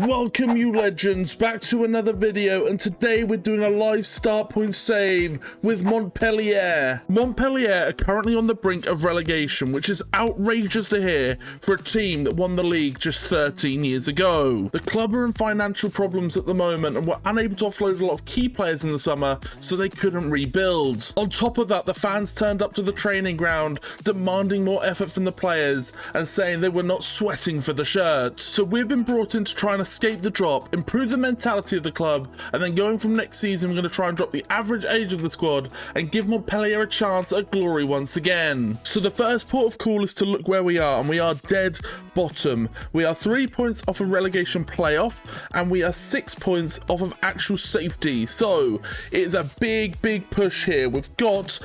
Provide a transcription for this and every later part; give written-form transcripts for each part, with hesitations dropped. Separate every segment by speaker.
Speaker 1: Welcome you legends back to another video, and today we're doing a live start point save with Montpellier. Montpellier are currently on the brink of relegation, which is outrageous to hear for a team that won the league just 13 years ago. The club are in financial problems at the moment and were unable to offload a lot of key players in the summer, so they couldn't rebuild. On top of that, the fans turned up to the training ground demanding more effort from the players and saying they were not sweating for the shirt. So we've been brought in to try and escape the drop, improve the mentality of the club, and then going from next season, we're going to try and drop the average age of the squad and give Montpellier a chance at glory once again. So the first port of call is to look where we are, and we are dead bottom. We are 3 points off a relegation playoff, and we are 6 points off of actual safety. So it's a big push here. We've got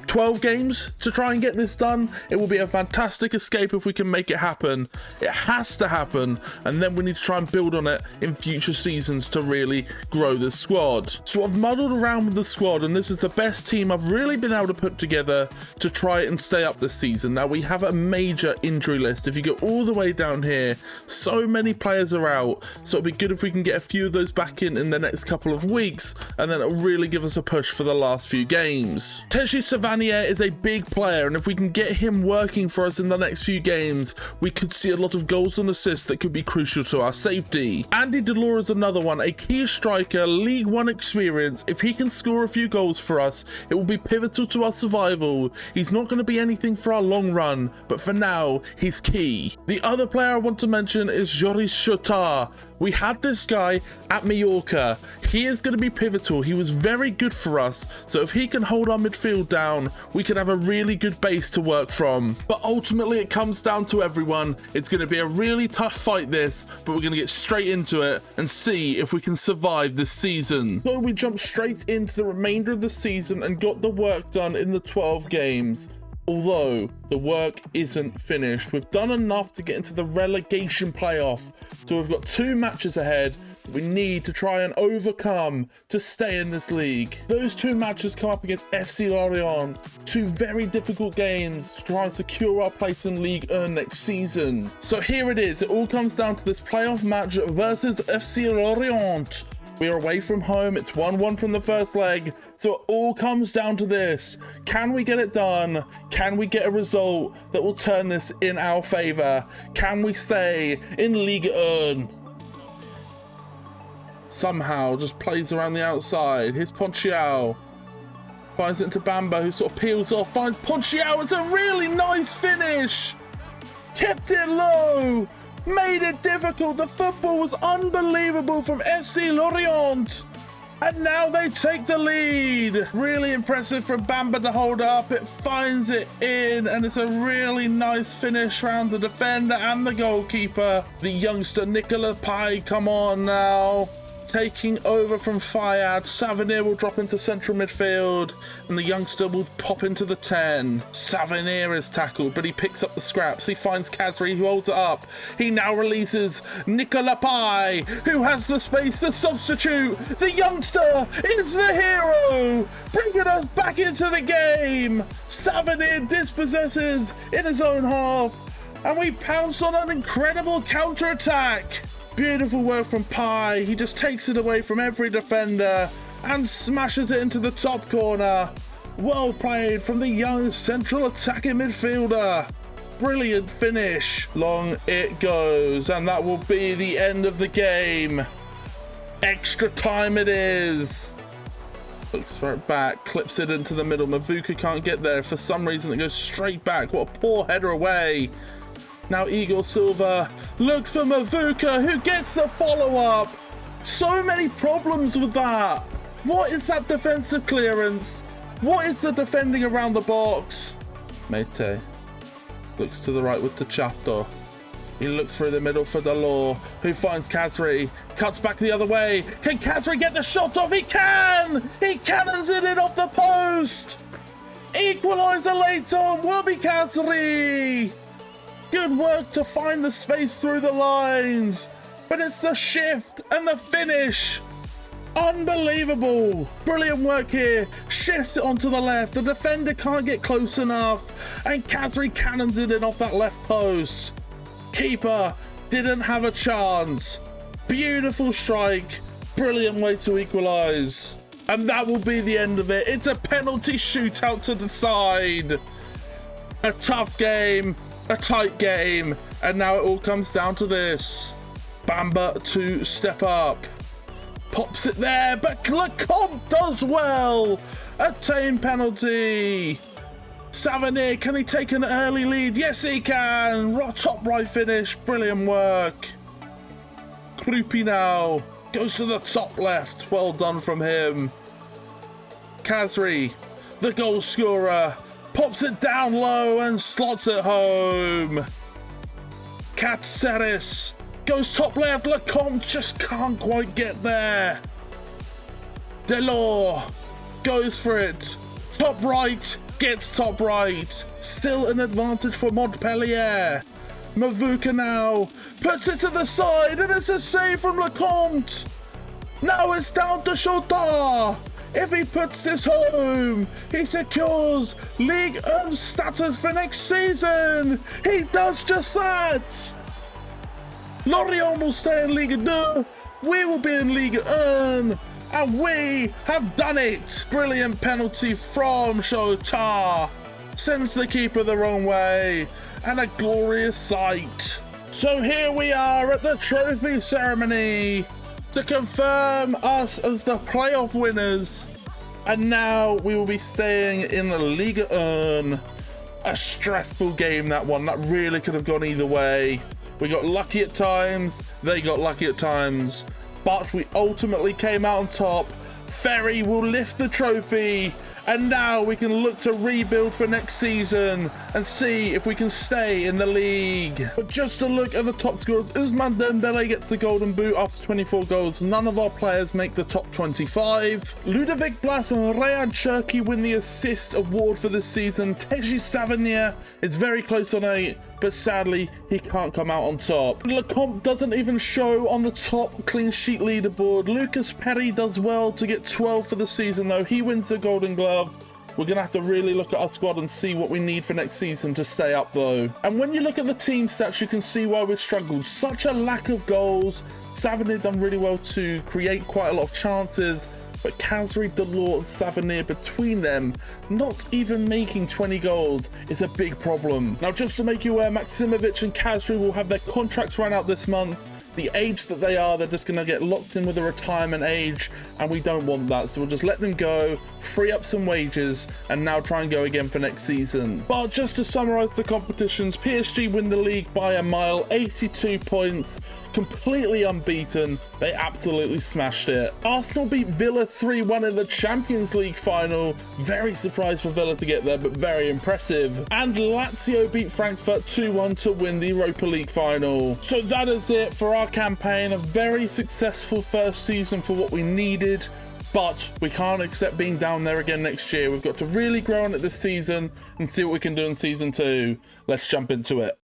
Speaker 1: 12 games to try and get this done. It will be a fantastic escape if we can make it happen. It has to happen, and then we need to try and build on it in future seasons to really grow this squad. So I've muddled around with the squad, and this is the best team I've really been able to put together to try and stay up this season. Now we have a major injury list. If you go all the way down here, so many players are out, so it'll be good if we can get a few of those back in the next couple of weeks, and then it'll really give us a push for the last few games. Teji Savanier is a big player, and if we can get him working for us in the next few games, we could see a lot of goals and assists that could be crucial to our safety. Andy Delors is another one, a key striker, League One experience. If he can score a few goals for us, it will be pivotal to our survival. He's not going to be anything for our long run, but for now, he's key. The other player I want to mention is Joris Chotard. We had this guy at Mallorca. He is going to be pivotal. He was very good for us, so if he can hold our midfield down, we can have a really good base to work from. But ultimately, it comes down to everyone. It's going to be a really tough fight this, but we're going to get straight into it and see if we can survive this season. So we jumped straight into the remainder of the season and got the work done in the 12 games. Although the work isn't finished, we've done enough to get into the relegation playoff. So we've got 2 matches ahead that we need to try and overcome to stay in this league. Those 2 matches come up against FC Lorient, 2 very difficult games to try and secure our place in Ligue 1 next season. So here it is. It all comes down to this playoff match versus FC Lorient. We are away from home. It's 1-1 from the first leg. So it all comes down to this. Can we get it done? Can we get a result that will turn this in our favor? Can we stay in Ligue 1? Somehow just plays around the outside. Here's Ponchiao. Finds it into Bamba, who sort of peels off. Finds Ponchiao. It's a really nice finish. Kept it low. Made it difficult. The football was unbelievable from FC Lorient. And now they take the lead. Really impressive from Bamba to hold up. It finds it in, and it's a really nice finish around the defender and the goalkeeper. The youngster Nicolas Pai, come on now. Taking over from Fayad. Savanier will drop into central midfield, and the youngster will pop into the 10. Savanier is tackled, but he picks up the scraps. He finds Kazri, who holds it up. He now releases Nicolas Pai, who has the space to substitute. The youngster is the hero, bringing us back into the game. Savanier dispossesses in his own half, and we pounce on an incredible counter-attack. Beautiful work from Pai. He just takes it away from every defender and smashes it into the top corner. Well played from the young central attacking midfielder. Brilliant finish. Long it goes, and that will be the end of the game. Extra time it is. Looks for it back, clips it into the middle. Mavuka can't get there. For some reason, it goes straight back. What a poor header away. Now Igor Silva looks for Mavuka, who gets the follow-up. So many problems with that. What is that defensive clearance? What is the defending around the box? Mete looks to the right with Tachato. He looks through the middle for Delors, who finds Kazri. Cuts back the other way. Can Kazri get the shot off? He can! He cannons it in off the post! Equaliser late on, Wabi Kazri! Good work to find the space through the lines, but it's the shift and the finish. Unbelievable. Brilliant work here. Shifts it onto the left. The defender can't get close enough, and Kazri cannons it in off that left post. Keeper didn't have a chance. Beautiful strike. Brilliant way to equalise. And that will be the end of it. It's a penalty shootout to the side. A tough game, a tight game, and now it all comes down to this. Bamba to step up. Pops it there, but Lecomte does well. A tame penalty. Savanier, can he take an early lead? Yes, he can. Top right finish. Brilliant work. Krupi now goes to the top left. Well done from him. Kazri, the goal scorer, pops it down low and slots it home. Katseris goes top left. Lecomte just can't quite get there. Delors goes for it. Top right, gets top right. Still an advantage for Montpellier. Mavuka now puts it to the side, and it's a save from Lecomte. Now it's down to Chautard. If he puts this home, he secures Ligue 1 status for next season. He does just that. Lorient will stay in Ligue 2. We will be in Ligue 1. And we have done it. Brilliant penalty from Chautard. Sends the keeper the wrong way. And a glorious sight. So here we are at the trophy ceremony to confirm us as the playoff winners. And now we will be staying in the Ligue 1. A stressful game, that one. That really could have gone either way. We got lucky at times. They got lucky at times. But we ultimately came out on top. Ferry will lift the trophy. And now we can look to rebuild for next season and see if we can stay in the league. But just to look at the top scorers, Ousmane Dembele gets the golden boot after 24 goals. None of our players make the top 25. Ludovic Blas and Rayad Cherki win the assist award for this season. Teji Savanier is very close on 8, but sadly he can't come out on top. Lecomte doesn't even show on the top clean sheet leaderboard. Lucas Perry does well to get 12 for the season though. He wins the golden glove. We're going to have to really look at our squad and see what we need for next season to stay up though. And when you look at the team stats, you can see why we've struggled. Such a lack of goals. Savanier done really well to create quite a lot of chances, but Kazri, Delors, and Savanier between them not even making 20 goals is a big problem. Now just to make you aware, Maksimovic and Kazri will have their contracts run out this month. The age that they are, they're just going to get locked in with a retirement age, and we don't want that. So we'll just let them go, free up some wages, and now try and go again for next season. But just to summarise the competitions, PSG win the league by a mile, 82 points, completely unbeaten. They absolutely smashed it. Arsenal beat Villa 3-1 in the Champions League final. Very surprised for Villa to get there, but very impressive. And Lazio beat Frankfurt 2-1 to win the Europa League final. So that is it for our campaign. A very successful first season for what we needed, but we can't accept being down there again next year. We've got to really grow on it this season and see what we can do in season 2. Let's jump into it.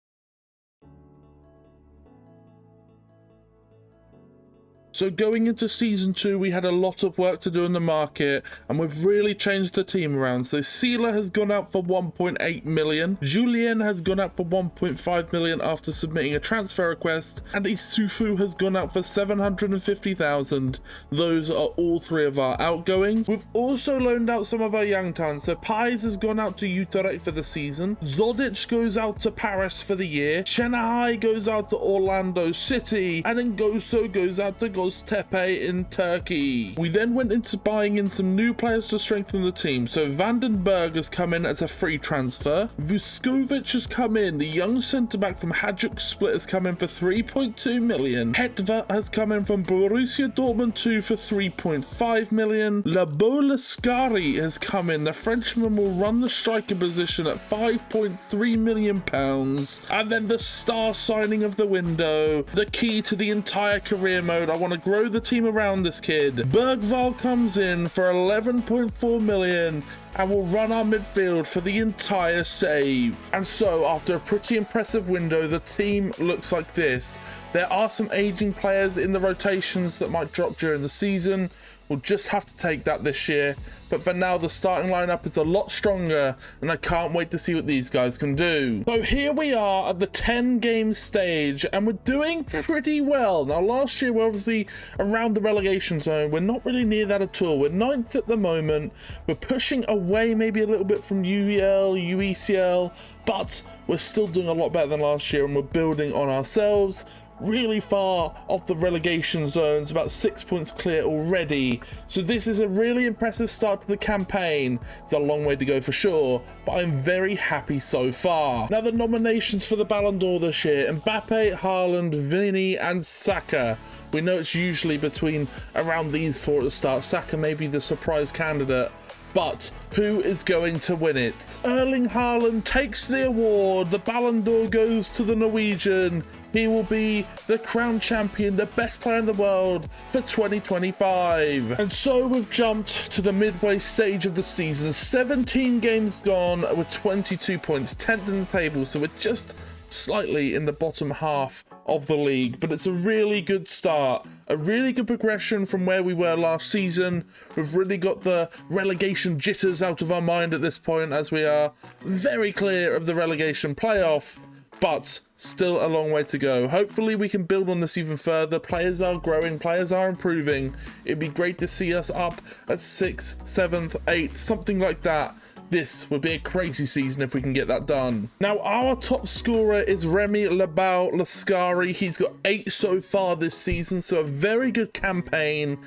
Speaker 1: So going into season 2, we had a lot of work to do in the market, and we've really changed the team around. So Sila has gone out for 1.8 million. Julien has gone out for 1.5 million after submitting a transfer request, and Isufu has gone out for 750,000. Those are all 3 of our outgoings. We've also loaned out some of our young talents. So Pais has gone out to Utrecht for the season. Zodic goes out to Paris for the year. Chennai goes out to Orlando City, and Ngoso goes out to Göztepe in Turkey. We then went into buying in some new players to strengthen the team. So Vandenberg has come in as a free transfer. Vuskovic has come in. The young centre-back from Hajduk Split has come in for 3.2 million. Hetva has come in from Borussia Dortmund 2 for 3.5 million. Labolascari has come in. The Frenchman will run the striker position at 5.3 million pounds. And then the star signing of the window, the key to the entire career mode. I want to grow the team around this kid. Bergval comes in for 11.4 million and will run our midfield for the entire save. And so after a pretty impressive window, the team looks like this. There are some aging players in the rotations that might drop during the season. We'll just have to take that this year. But for now, the starting lineup is a lot stronger, and I can't wait to see what these guys can do. So here we are at the 10-game stage, and we're doing pretty well. Now, last year, we're obviously around the relegation zone. We're not really near that at all. We're 9th at the moment. We're pushing away maybe a little bit from UEL, UECL, but we're still doing a lot better than last year, and we're building on ourselves. Really far off the relegation zones, about 6 points clear already. So this is a really impressive start to the campaign. It's a long way to go for sure, but I'm very happy so far. Now the nominations for the Ballon d'Or this year: Mbappe, Haaland, Vini and Saka. We know it's usually between around these four at the start. Saka may be the surprise candidate, but who is going to win it? Erling Haaland takes the award. The Ballon d'Or goes to the Norwegian. He will be the crowned champion, the best player in the world for 2025. And so we've jumped to the midway stage of the season. 17 games gone with 22 points, 10th in the table. So we're just slightly in the bottom half of the league, but it's a really good start, a really good progression from where we were last season. We've really got the relegation jitters out of our mind at this point, as we are very clear of the relegation playoff, but still a long way to go. Hopefully we can build on this even further. Players are growing, players are improving. It'd be great to see us up at 6th, 7th, 8th, something like that. This would be a crazy season if we can get that done. Now, our top scorer is Remy Lebao Lascari. He's got 8 so far this season, so a very good campaign.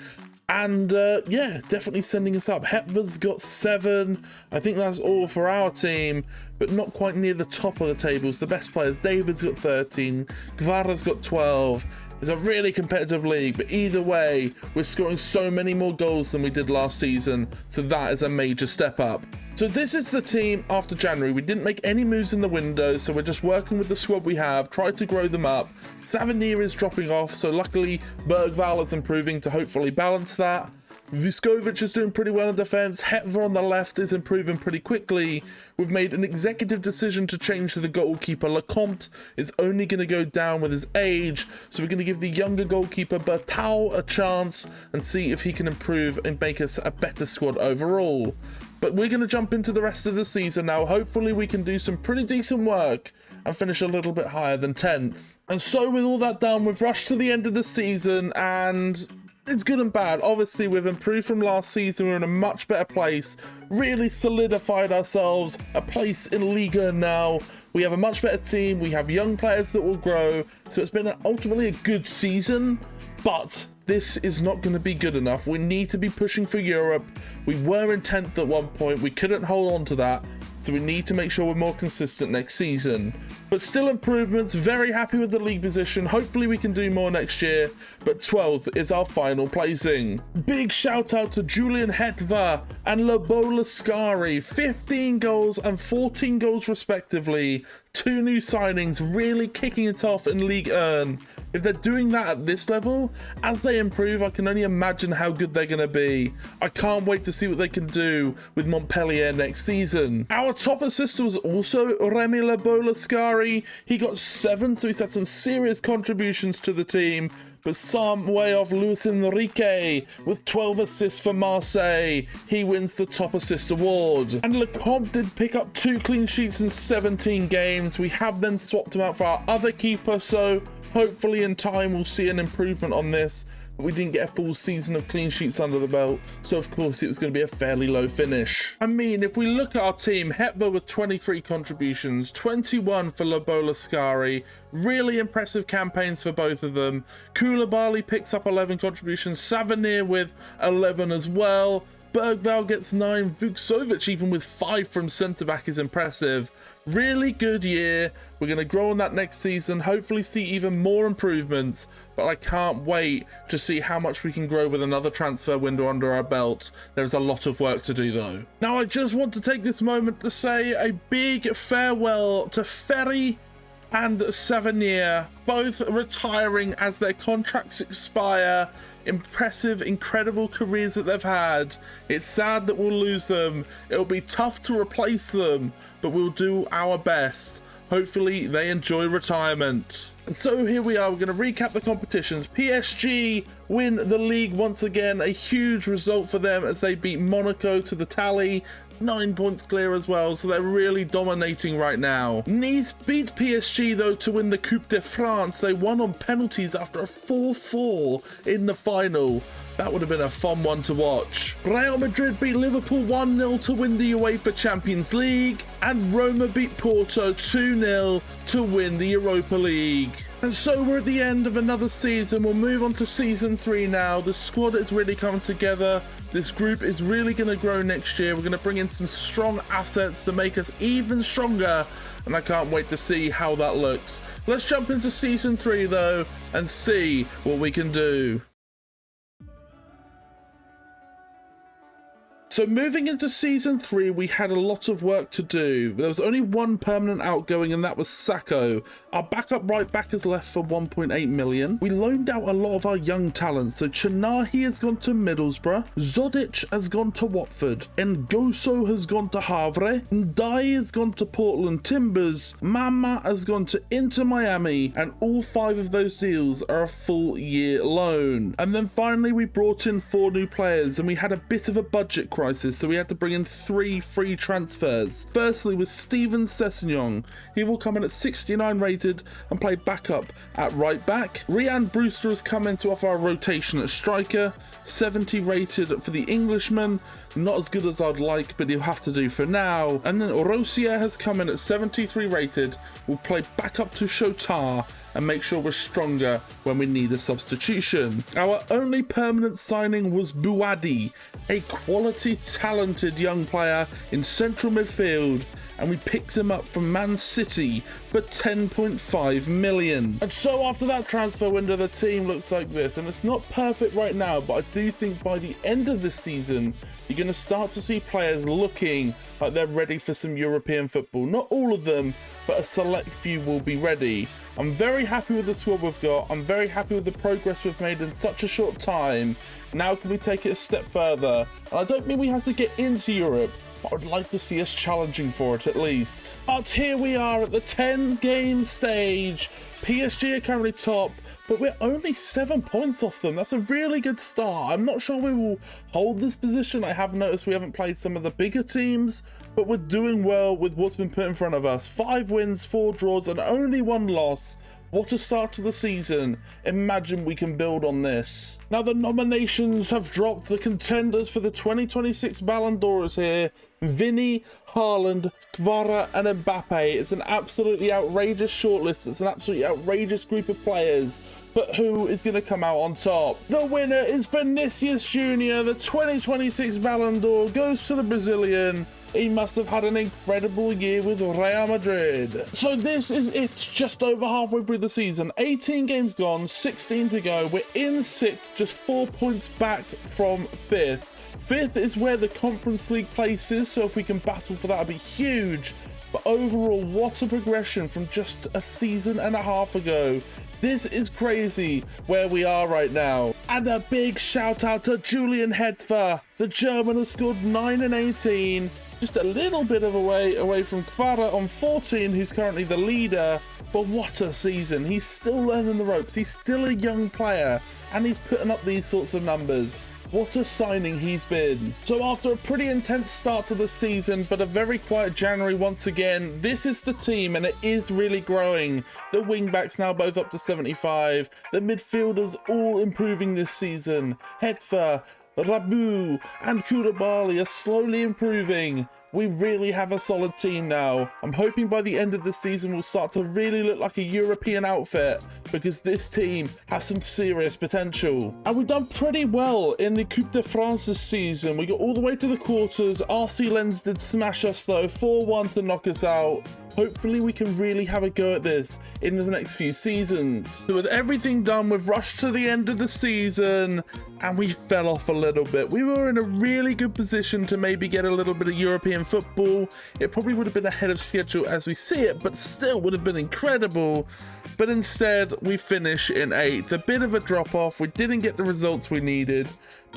Speaker 1: And yeah, definitely sending us up. Hetva's got 7. I think that's all for our team, but not quite near the top of the tables. The best players, David's got 13, Guevara's got 12. It's a really competitive league, but either way, we're scoring so many more goals than we did last season, so that is a major step up. So this is the team after January. We didn't make any moves in the window, so we're just working with the squad we have, try to grow them up. Savanier is dropping off, so luckily Bergval is improving to hopefully balance that. Vuskovic is doing pretty well in defense. Hetva on the left is improving pretty quickly. We've made an executive decision to change to the goalkeeper. Lecomte is only going to go down with his age, so we're going to give the younger goalkeeper Bertau a chance and see if he can improve and make us a better squad overall. But we're going to jump into the rest of the season now. Hopefully we can do some pretty decent work and finish a little bit higher than 10th. And so with all that done, we've rushed to the end of the season, and it's good and bad. Obviously, we've improved from last season. We're in a much better place. Really solidified ourselves a place in Ligue now. We have a much better team. We have young players that will grow. So it's been ultimately a good season, but this is not going to be good enough. We need to be pushing for Europe. We were in 10th at one point. We couldn't hold on to that. So we need to make sure we're more consistent next season. But still improvements, very happy with the league position. Hopefully we can do more next year, but 12th is our final placing. Big shout out to Julian Hetva and Lebao Lascari, 15 goals and 14 goals respectively. 2 new signings, really kicking it off in Ligue 1. If they're doing that at this level, as they improve, I can only imagine how good they're going to be. I can't wait to see what they can do with Montpellier next season. Our top assister was also Remy Lebao Lascari. He got 7, so he's had some serious contributions to the team, but some way off Luis Enrique with 12 assists for Marseille. He wins the top assist award. And Lecomte did pick up 2 clean sheets in 17 games. We have then swapped him out for our other keeper, so hopefully in time we'll see an improvement on this. But we didn't get a full season of clean sheets under the belt, so of course it was going to be a fairly low finish. I mean, if we look at our team, Hetva with 23 contributions, 21 for Lebao Lascari, really impressive campaigns for both of them. Koulibaly picks up 11 contributions, Savanier with 11 as well. Bergval gets 9, Vuskovic even with 5 from centre-back is impressive. Really good year. We're going to grow on that next season, hopefully see even more improvements, but I can't wait to see how much we can grow with another transfer window under our belt. There's a lot of work to do though. Now I just want to take this moment to say a big farewell to Ferry and Savanier, both retiring as their contracts expire. Impressive, incredible careers that they've had. It's sad that we'll lose them. It'll be tough to replace them, but we'll do our best. Hopefully they enjoy retirement. And so here we are, we're going to recap the competitions. PSG win the league once again, a huge result for them as they beat Monaco to the tally. 9 points clear as well, so they're really dominating right now. Nice beat PSG though to win the Coupe de France. They won on penalties after a 4-4 in the final. That would have been a fun one to watch. Real Madrid beat Liverpool 1-0 to win the UEFA Champions League, and Roma beat Porto 2-0 to win the Europa League. And so we're at the end of another season. We'll move on to season 3 now. The squad is really coming together. This group is really going to grow next year. We're going to bring in some strong assets to make us even stronger, and I can't wait to see how that looks. Let's jump into season 3 though and see what we can do. So moving into season 3, we had a lot of work to do. There was only one permanent outgoing, and that was Sacco. Our backup right back has left for 1.8 million. We loaned out a lot of our young talents. So Chanahi has gone to Middlesbrough, Zodic has gone to Watford, Ngoso has gone to Havre, Ndai has gone to Portland Timbers, Mama has gone to Inter Miami, and all 5 of those deals are a full year loan. And then finally we brought in 4 new players, and we had a bit of a budget crisis, so we had to bring in 3 free transfers. Firstly was Steven Sessegnon. He will come in at 69 rated and play backup at right back. Ryan Brewster has come in to offer a rotation at striker, 70 rated for the Englishman. Not as good as I'd like, but he'll have to do for now. And then Orosia has come in at 73 rated, will play backup to Shotar and make sure we're stronger when we need a substitution. Our only permanent signing was Buadi, a quality, talented young player in central midfield, and we picked him up from Man City for 10.5 million. And so after that transfer window, the team looks like this, and it's not perfect right now, but I do think by the end of this season, you're going to start to see players looking like they're ready for some European football. Not all of them, but a select few will be ready. I'm very happy with the squad we've got. I'm very happy with the progress we've made in such a short time. Now can we take it a step further? And I don't mean we have to get into Europe, but I'd like to see us challenging for it at least. But here we are at the 10-game stage. PSG are currently top, but we're only 7 points off them. That's a really good start. I'm not sure we will hold this position. I have noticed we haven't played some of the bigger teams, but we're doing well with what's been put in front of us. 5 wins, 4 draws, and only 1 loss. What a start to the season. Imagine we can build on this. Now the nominations have dropped. The contenders for the 2026 Ballon d'Or is here. Vinny, Haaland, Kvara and Mbappe. It's an absolutely outrageous shortlist. It's an absolutely outrageous group of players. But who is going to come out on top? The winner is Vinicius Jr. The 2026 Ballon d'Or goes to the Brazilian. He must have had an incredible year with Real Madrid. So this is it, just over halfway through the season. 18 games gone, 16 to go. We're in 6th, just 4 points back from 5th. 5th is where the Conference League place is, so if we can battle for that, it'd be huge. But overall, what a progression from just a season and a half ago. This is crazy where we are right now. And a big shout out to Julian Hetfer. The German has scored 9 and 18. Just a little bit of away from Kvara on 14, who's currently the leader. But what a season. He's still learning the ropes. He's still a young player, and he's putting up these sorts of numbers. What a signing he's been. So after a pretty intense start to the season, but a very quiet January once again, this is the team, and it is really growing. The wingbacks now both up to 75. The midfielders all improving this season. Hetfer, Rabu and Koulibaly are slowly improving. We really have a solid team now. I'm hoping by the end of the season we'll start to really look like a European outfit, because this team has some serious potential. And we've done pretty well in the Coupe de France this season. We got all the way to the quarters. RC Lens did smash us though, 4-1 to knock us out. Hopefully we can really have a go at this in the next few seasons. So with everything done, we've rushed to the end of the season and we fell off a little bit. We were in a really good position to maybe get a little bit of European European football. It probably would have been ahead of schedule as we see it, but still would have been incredible. But instead, we finish in 8th. A bit of a drop-off. We didn't get the results we needed,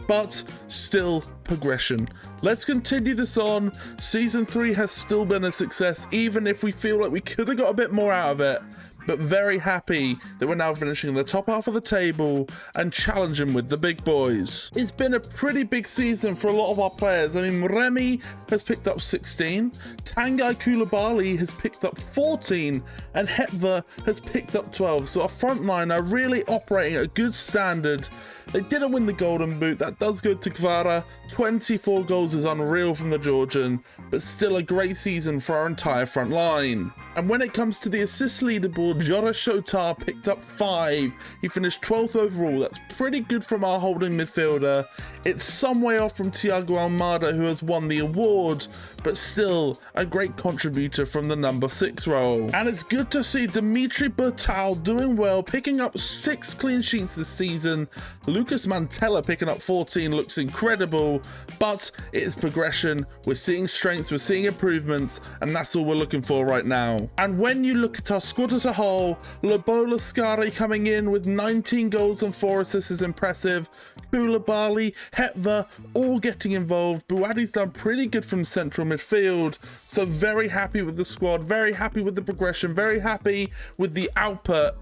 Speaker 1: but still progression. Let's continue this on. Season 3 has still been a success, even if we feel like we could have got a bit more out of it. But very happy that we're now finishing in the top half of the table and challenging with the big boys. It's been a pretty big season for a lot of our players. I mean, Remy has picked up 16, Tanguy Koulibaly has picked up 14, and Hetva has picked up 12. So our front line are really operating at a good standard. They didn't win the Golden Boot. That does go to Kvara. 24 goals is unreal from the Georgian, but still a great season for our entire front line. And when it comes to the assist leaderboard, Jora Shotar picked up 5. He finished 12th overall. That's pretty good from our holding midfielder. It's some way off from Thiago Almada, who has won the award, but still a great contributor from the number 6 role. And it's good to see Dimitri Bertal doing well, picking up 6 clean sheets this season. Lucas Mantella picking up 14 looks incredible, but it is progression. We're seeing strengths, we're seeing improvements, and that's all we're looking for right now. And when you look at our squad as a whole, Lobola Skari coming in with 19 goals and 4 assists is impressive. Koulibaly, Hetva, all getting involved. Buadi's done pretty good from central midfield, so very happy with the squad, very happy with the progression, very happy with the output.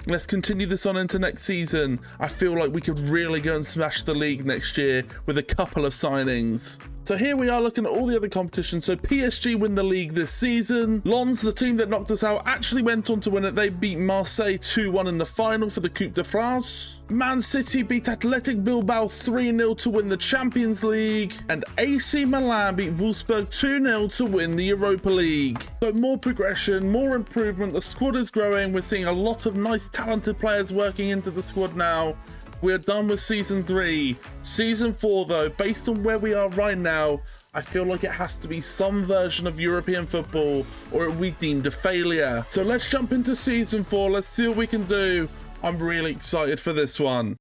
Speaker 1: Let's continue this on into next season. I feel like we could really go and smash the league next year with a couple of signings. So here we are looking at all the other competitions. So PSG win the league this season. Lens, the team that knocked us out, actually went on to win it. They beat Marseille 2-1 in the final for the Coupe de France. Man City beat Athletic Bilbao 3-0 to win the Champions League. And AC Milan beat Wolfsburg 2-0 to win the Europa League. So more progression, more improvement. The squad is growing. We're seeing a lot of nice talented players working into the squad now. We're done with Season 3. Season 4, though, based on where we are right now, I feel like it has to be some version of European football or it will be deemed a failure. So let's jump into Season 4. Let's see what we can do. I'm really excited for this one.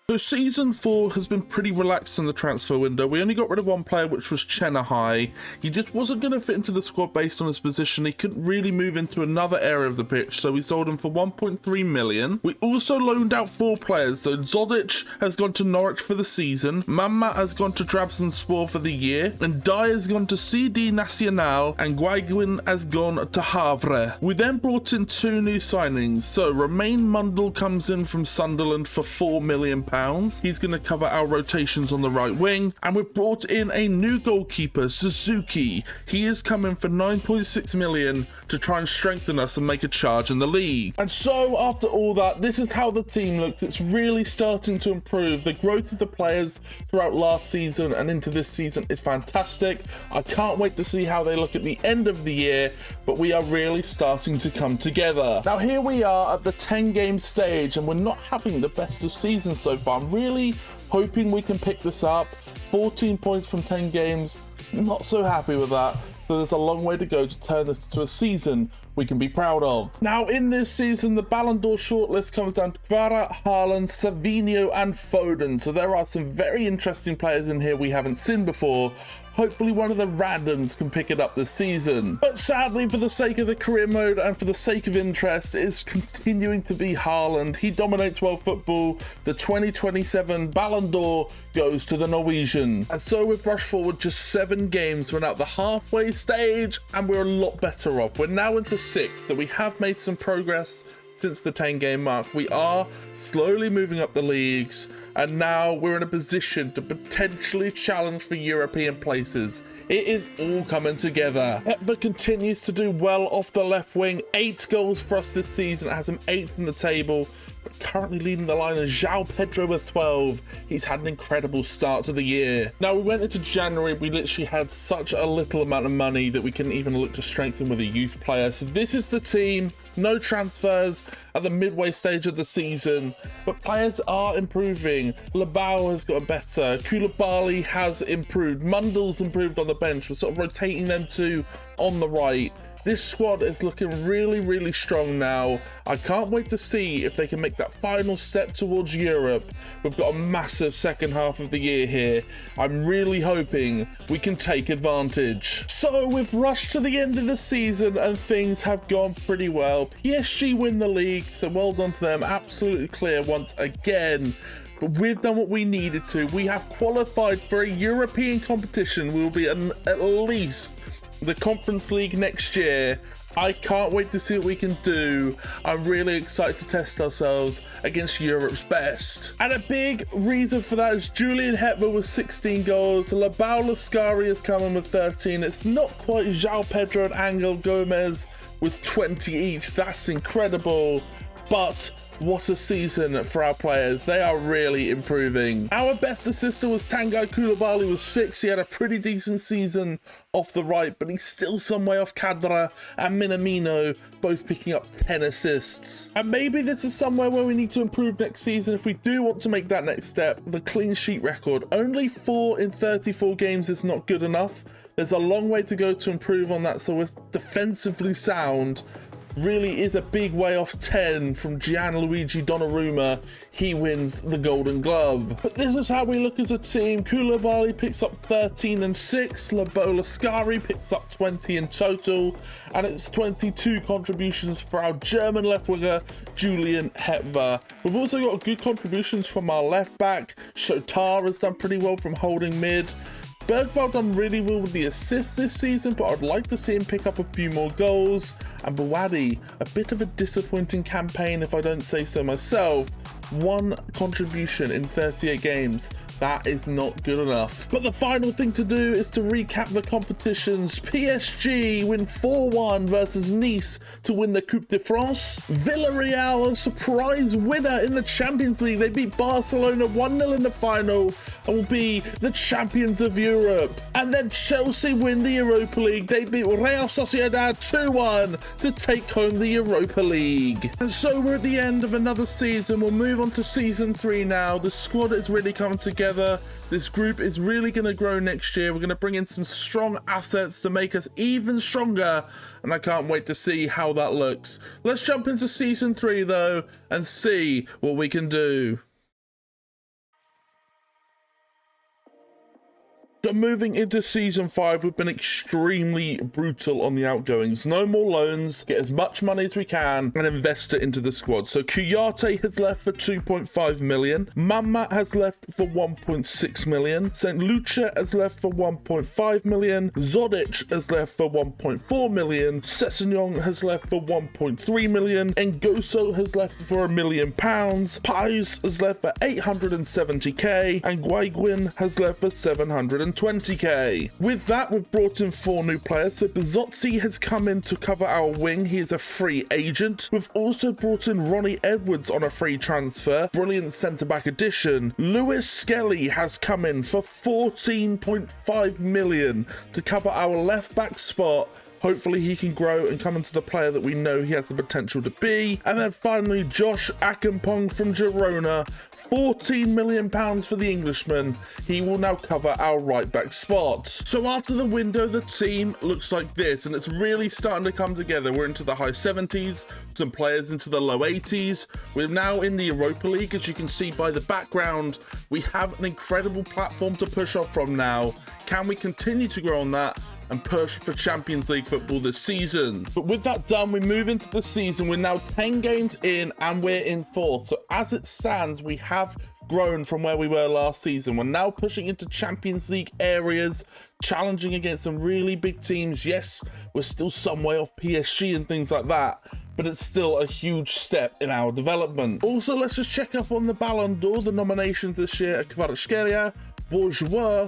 Speaker 1: So Season 4 has been pretty relaxed in the transfer window. We only got rid of one player, which was Chenahai. He just wasn't going to fit into the squad based on his position. He couldn't really move into another area of the pitch, so we sold him for 1.3 million. We also loaned out 4 players. So Zodic has gone to Norwich for the season, Mamma has gone to Trabzonspor for the year, and Dye has gone to CD Nacional, and Guaiguin has gone to Havre. We then brought in 2 new signings. So Romain Mundle comes in from Sunderland for £4 million. He's going to cover our rotations on the right wing, and we've brought in a new goalkeeper, Suzuki. He is coming for 9.6 million to try and strengthen us and make a charge in the league. And so after all that, this is how the team looks. It's really starting to improve. The growth of the players throughout last season and into this season is fantastic. I can't wait to see how they look at the end of the year, but we are really starting to come together. Now here we are at the 10-game stage, and we're not having the best of seasons so far. I'm really hoping we can pick this up. 14 points from 10 games, not so happy with that. So there's a long way to go to turn this into a season we can be proud of. Now in this season, the Ballon d'Or shortlist comes down to Kvara, Haaland, Savinho and Foden. So there are some very interesting players in here we haven't seen before. Hopefully one of the randoms can pick it up this season. But sadly, for the sake of the career mode and for the sake of interest, it is continuing to be Haaland. He dominates world football. The 2027 Ballon d'Or goes to the Norwegian. And so we've rushed forward just 7 games. We're now at the halfway stage and we're a lot better off. We're now into 6th, so we have made some progress since the 10-game mark. We are slowly moving up the leagues, and now we're in a position to potentially challenge for European places. It is all coming together. Hetva continues to do well off the left wing. 8 goals for us this season. It has him 8th in the table, but currently leading the line is João Pedro with 12. He's had an incredible start to the year. Now we went into January, we literally had such a little amount of money that we couldn't even look to strengthen with a youth player. So this is the team. No transfers at the midway stage of the season, but players are improving. Lebao has got better. Koulibaly has improved. Mundle's improved on the bench. We're sort of rotating them two on the right. This squad is looking really, really strong now. I can't wait to see if they can make that final step towards Europe. We've got a massive second half of the year here. I'm really hoping we can take advantage. So we've rushed to the end of the season and things have gone pretty well. PSG win the league, so well done to them. Absolutely clear once again. But we've done what we needed to. We have qualified for a European competition. We will be in at least the Conference League next year. I can't wait to see what we can do. I'm really excited to test ourselves against Europe's best. And a big reason for that is Julian Hetver with 16 goals. Labao Lascari is coming with 13. It's not quite João Pedro and Angel Gomez with 20 each. That's incredible. But what a season for our players. They are really improving. Our best assister was Tanguy Koulibaly with 6. He had a pretty decent season off the right, but he's still some way off Kadra and Minamino, both picking up 10 assists. And maybe this is somewhere where we need to improve next season if we do want to make that next step. The clean sheet record, only 4 in 34 games is not good enough. There's a long way to go to improve on that, so we're defensively sound. Really is a big way off 10 from Gianluigi Donnarumma. He wins the Golden Glove. But this is how we look as a team. Koulibaly picks up 13 and 6. Labao Lascari picks up 20 in total. And it's 22 contributions for our German left winger, Julian Hetver. We've also got good contributions from our left back. Shotar has done pretty well from holding mid. Bergvall done really well with the assists this season, but I'd like to see him pick up a few more goals. And Bouadi, a bit of a disappointing campaign if I don't say so myself. 1 contribution in 38 games. That is not good enough. But the final thing to do is to recap the competitions. PSG win 4-1 versus Nice to win the Coupe de France. Villarreal, a surprise winner in the Champions League. They beat Barcelona 1-0 in the final and will be the champions of Europe. And then Chelsea win the Europa League. They beat Real Sociedad 2-1 to take home the Europa League. And so we're at the end of another season. We'll move on to season 3 now. The squad is really coming together. This group is really going to grow next year. We're going to bring in some strong assets to make us even stronger, and I can't wait to see how that looks. Let's jump into season 3 though and see what we can do. So moving into season 5, we've been extremely brutal on the outgoings. No more loans, get as much money as we can and invest it into the squad. So Kouyaté has left for 2.5 million. Mama has left for 1.6 million. St. Lucia has left for 1.5 million. Zodic has left for 1.4 million. Sessegnon has left for 1.3 million. Ngoso has left for £1 million. Pais has left for 870k. And Guaiguin has left for 720k. With that, we've brought in 4 new players. So Bezzozzi has come in to cover our wing. He is a free agent. We've also brought in Ronnie Edwards on a free transfer. Brilliant centre-back addition. Lewis Skelly has come in for 14.5 million to cover our left-back spot. Hopefully he can grow and come into the player that we know he has the potential to be. And then finally, Josh Akampong from Girona, £14 million for the Englishman. He will now cover our right back spot. So after the window, the team looks like this, and it's really starting to come together. We're into the high 70s, some players into the low 80s. We're now in the Europa League, as you can see by the background. We have an incredible platform to push off from now. Can we continue to grow on that and push for Champions League football this season? But with that done, we move into the season. We're now 10 games in and we're in 4th. So as it stands, we have grown from where we were last season. We're now pushing into Champions League areas, challenging against some really big teams. Yes, we're still some way off PSG and things like that, but it's still a huge step in our development. Also, let's just check up on the Ballon d'Or. The nominations this year are Kvaratskhelia, Bourgeois,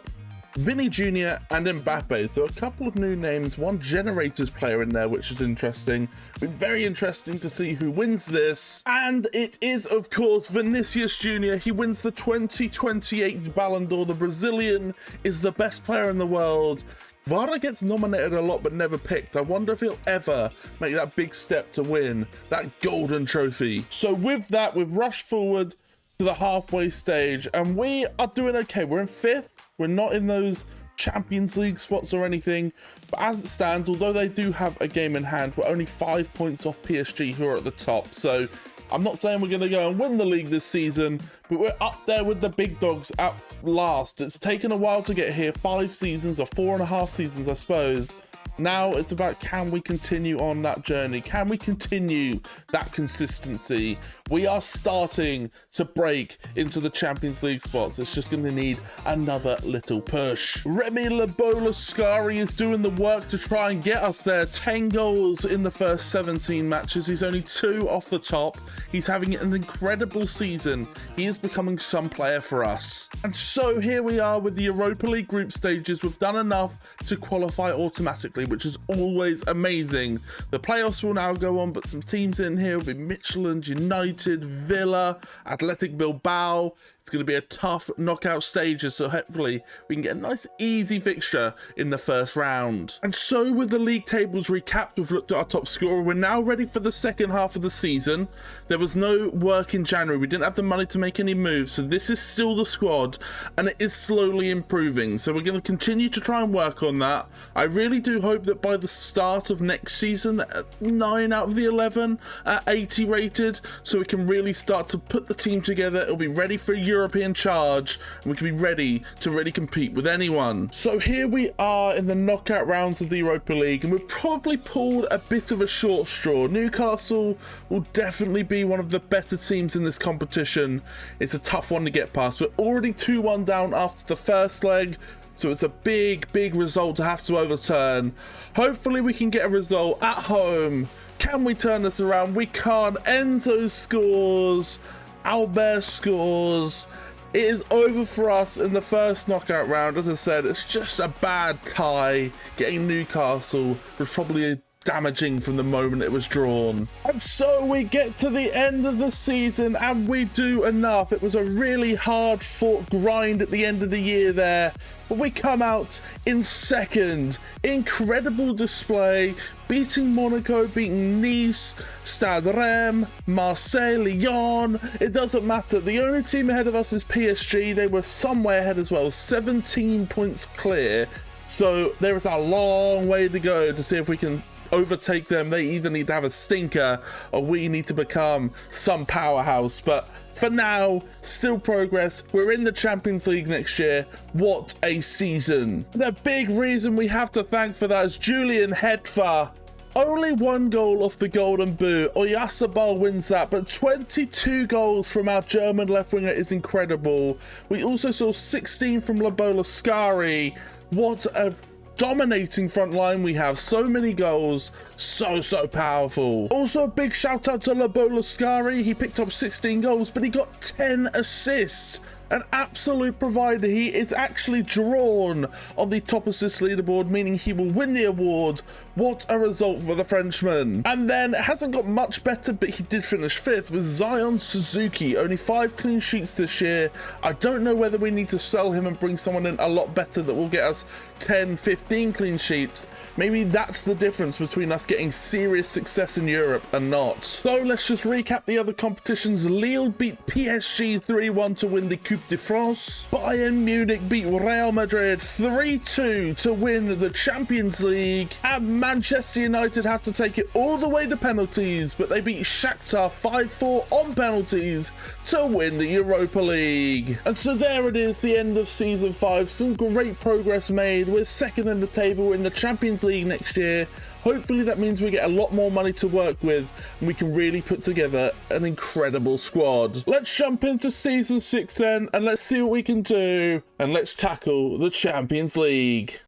Speaker 1: Vinny Jr. and Mbappe. So a couple of new names, one Generators player in there, which is interesting. It'll be very interesting to see who wins this. And it is, of course, Vinicius Jr. He wins the 2028 Ballon d'Or. The Brazilian is the best player in the world. Vara gets nominated a lot but never picked. I wonder if he'll ever make that big step to win that golden trophy. So with that, we've rushed forward to the halfway stage and we are doing okay. We're in 5th. We're not in those Champions League spots or anything, but as it stands, although they do have a game in hand, we're only 5 points off PSG, who are at the top. So I'm not saying we're going to go and win the league this season, but we're up there with the big dogs at last. It's taken a while to get here, 5 seasons or 4.5 seasons, I suppose. Now it's about, can we continue on that journey? Can we continue that consistency? We are starting to break into the Champions League spots. It's just going to need another little push. Remy Labolascari is doing the work to try and get us there. 10 goals in the first 17 matches. He's only 2 off the top. He's having an incredible season. He is becoming some player for us. And so here we are with the Europa League group stages. We've done enough to qualify automatically, which is always amazing. The playoffs will now go on, but some teams in here will be Midtjylland United, Villa, Athletic Bilbao. It's going to be a tough knockout stages, so hopefully we can get a nice easy fixture in the first round. And so with the league tables recapped, we've looked at our top scorer. We're now ready for the second half of the season. There was no work in January. We didn't have the money to make any moves, so this is still the squad, and it is slowly improving. So we're going to continue to try and work on that. I really do hope that by the start of next season, 9 out of the 11 are 80 rated, so we can really start to put the team together. It'll be ready for European charge, and we can be ready to really compete with anyone. So here we are in the knockout rounds of the Europa League, and we've probably pulled a bit of a short straw. Newcastle will definitely be one of the better teams in this competition. It's a tough one to get past. We're already 2-1 down after the first leg, so it's a big result to have to overturn. Hopefully we can get a result at home. Can we turn this around? We can't. Enzo scores. Albert scores. It is over for us in the first knockout round. As I said, it's just a bad tie. Getting Newcastle was probably damaging from the moment it was drawn. And so we get to the end of the season and we do enough. It was a really hard fought grind at the end of the year there, but we come out in second. Incredible display, beating Monaco, beating Nice, Stade Reims, Marseille, Lyon. It doesn't matter. The only team ahead of us is PSG. They were somewhere ahead as well, 17 points clear. So there is a long way to go to see if we can overtake them. They either need to have a stinker or we need to become some powerhouse. But for now, still progress. We're in the Champions League next year. What a season. And a big reason we have to thank for that is Julian Hetfer. Only 1 goal off the golden boot. Oyarzabal wins that, but 22 goals from our German left winger is incredible. We also saw 16 from Labolascari. What a dominating front line we have. So many goals, so powerful. Also a big shout out to Labolascari. He picked up 16 goals, but he got 10 assists. An absolute provider. He is actually drawn on the top assist leaderboard, meaning he will win the award. What a result for the Frenchman. And then it hasn't got much better, but he did finish 5th with Zion Suzuki. Only 5 clean sheets this year. I don't know whether we need to sell him and bring someone in a lot better that will get us 10, 15 clean sheets. Maybe that's the difference between us getting serious success in Europe and not. So let's just recap the other competitions. Lille beat PSG 3-1 to win the Coupe de France. Bayern Munich beat Real Madrid 3-2 to win the Champions League. And Manchester United have to take it all the way to penalties, but they beat Shakhtar 5-4 on penalties to win the Europa League. And so there it is, the end of Season 5. Some great progress made. We're second in the table in the Champions League next year. Hopefully that means we get a lot more money to work with and we can really put together an incredible squad. Let's jump into Season 6 then, and let's see what we can do, and let's tackle the Champions League.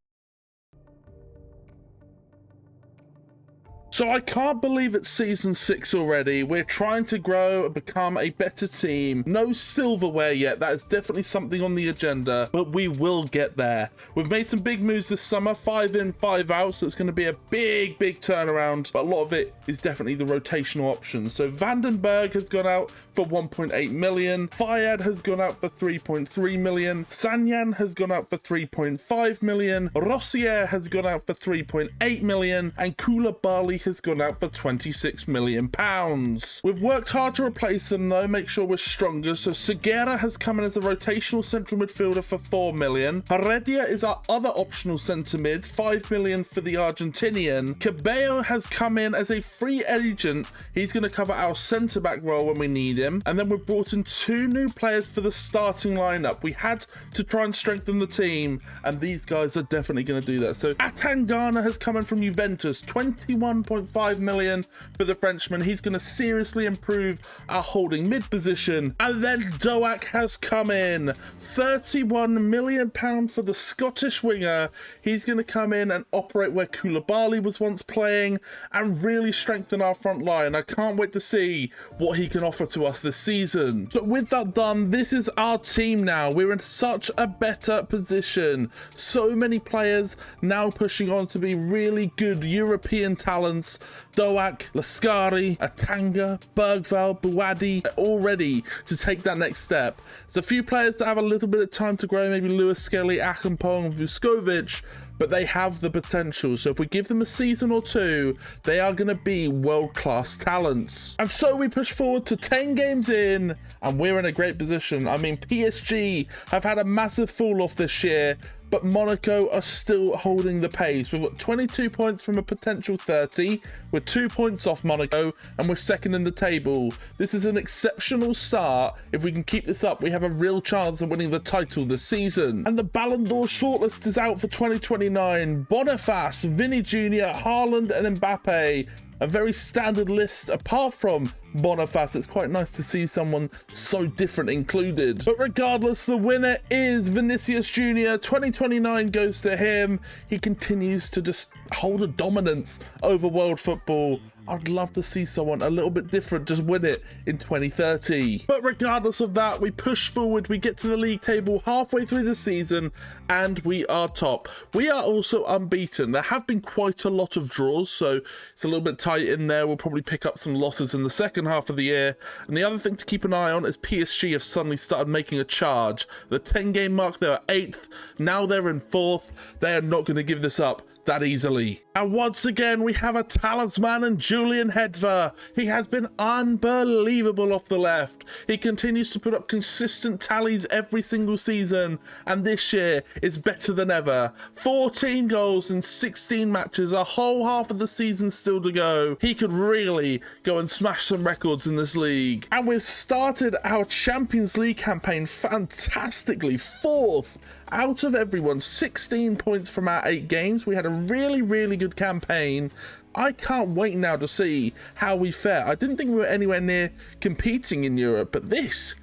Speaker 1: So I can't believe it's Season 6 already. We're trying to grow and become a better team. No silverware yet. That is definitely something on the agenda, but we will get there. We've made some big moves this summer, 5 in, 5 out, so it's going to be a big turnaround, but a lot of it is definitely the rotational options. So Vandenberg has gone out for 1.8 million. Fayad has gone out for 3.3 million. Sanyan has gone out for 3.5 million. Rossier has gone out for 3.8 million. And Koulibaly has gone out for £26 million. We've worked hard to replace them though, make sure we're stronger. So Segura has come in as a rotational central midfielder for £4 million. Heredia is our other optional centre mid, £5 million for the Argentinian. Cabello has come in as a free agent. He's going to cover our centre back role when we need him. And then we've brought in 2 new players for the starting lineup. We had to try and strengthen the team, and these guys are definitely going to do that. So Atangana has come in from Juventus, 21.5 million for the Frenchman. He's going to seriously improve our holding mid position. And then Doak has come in, £31 million for the Scottish winger. He's going to come in and operate where Koulibaly was once playing and really strengthen our front line. I can't wait to see what he can offer to us this season. So with that done, this is our team now. We're in such a better position. So many players now pushing on to be really good European talents. Doak, Lascari, Atanga, Bergval, Buwadi, all ready to take that next step. There's a few players that have a little bit of time to grow, maybe Lewis Skelly, Achampong, Vuskovic, but they have the potential. So if we give them a season or 2, they are going to be world-class talents. And so we push forward to 10 games in, and we're in a great position. I mean, PSG have had a massive fall off this year, but Monaco are still holding the pace. We've got 22 points from a potential 30. We're 2 points off Monaco, and we're second in the table. This is an exceptional start. If we can keep this up, we have a real chance of winning the title this season. And the Ballon d'Or shortlist is out for 2029. Boniface, Vinny Jr., Haaland, and Mbappe. A very standard list apart from Boniface. It's quite nice to see someone so different included. But regardless, the winner is Vinicius Jr. 2029 goes to him. He continues to just hold a dominance over world football. I'd love to see someone a little bit different just win it in 2030. But regardless of that, we push forward, we get to the league table halfway through the season, and we are top. We are also unbeaten. There have been quite a lot of draws, so it's a little bit tight in there. We'll probably pick up some losses in the second half of the year. And the other thing to keep an eye on is PSG have suddenly started making a charge. The 10-game mark, they were 8th. Now they're in 4th. They are not going to give this up that easily. And once again, we have a talisman in Julian Hedver. He has been unbelievable off the left. He continues to put up consistent tallies every single season, and this year is better than ever. 14 goals in 16 matches, a whole half of the season still to go. He could really go and smash some records in this league. And we've started our Champions League campaign fantastically. 4th out of everyone, 16 points from our 8 games. We had a really good campaign. I can't wait now to see how we fare. I didn't think we were anywhere near competing in Europe, but this